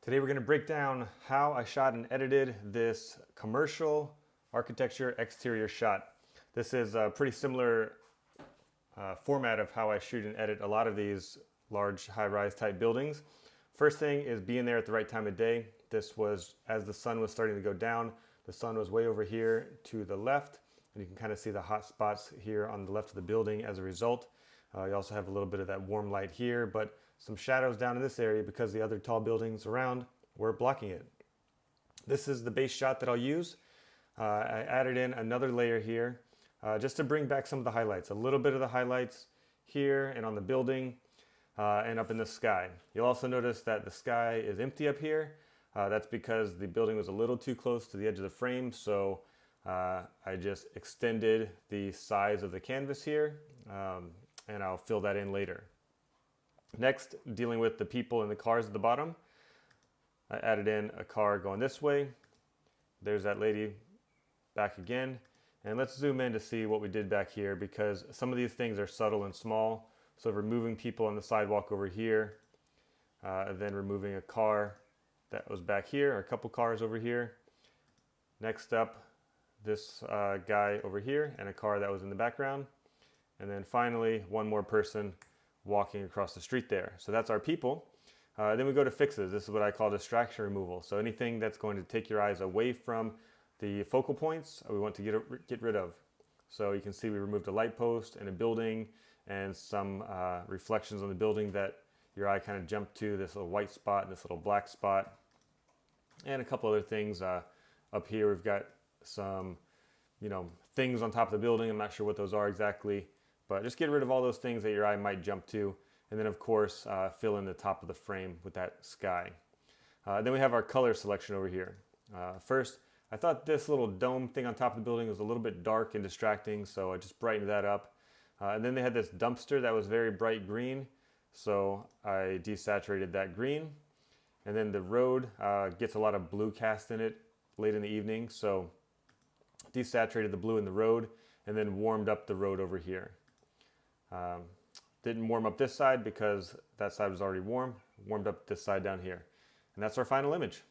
Today we're going to break down how I shot and edited this commercial architecture exterior shot. This is a pretty similar format of how I shoot and edit a lot of these large high-rise type buildings. First thing is being there at the right time of day. This was as the sun was starting to go down. The sun was way over here to the left, and you can kind of see the hot spots here on the left of the building as a result. You also have a little bit of that warm light here, but some shadows down in this area because the other tall buildings around were blocking it. This is the base shot that I'll use. I added in another layer here just to bring back some of the highlights, a little bit of the highlights here and on the building and up in the sky. You'll also notice that the sky is empty up here. That's because the building was a little too close to the edge of the frame, so I just extended the size of the canvas here, and I'll fill that in later. Next, dealing with the people and the cars at the bottom, I added in a car going this way. There's that lady back again. And let's zoom in to see what we did back here, because some of these things are subtle and small. So removing people on the sidewalk over here, then removing a car that was back here, or a couple cars over here. Next up, this guy over here and a car that was in the background. And then finally, one more person walking across the street there. So that's our people. Then we go to fixes. This is what I call distraction removal. So anything that's going to take your eyes away from the focal points, we want to get rid of. So you can see we removed a light post and a building and some reflections on the building that your eye kind of jumped to, this little white spot and this little black spot. And a couple other things up here. We've got some, things on top of the building. I'm not sure what those are exactly, but just get rid of all those things that your eye might jump to. And then of course, fill in the top of the frame with that sky. Then we have our color selection over here. First, I thought this little dome thing on top of the building was a little bit dark and distracting, so I just brightened that up. And then they had this dumpster that was very bright green, so I desaturated that green. And then the road gets a lot of blue cast in it late in the evening, so desaturated the blue in the road and then warmed up the road over here. Didn't warm up this side because that side was already warm. Warmed up this side down here. And that's our final image.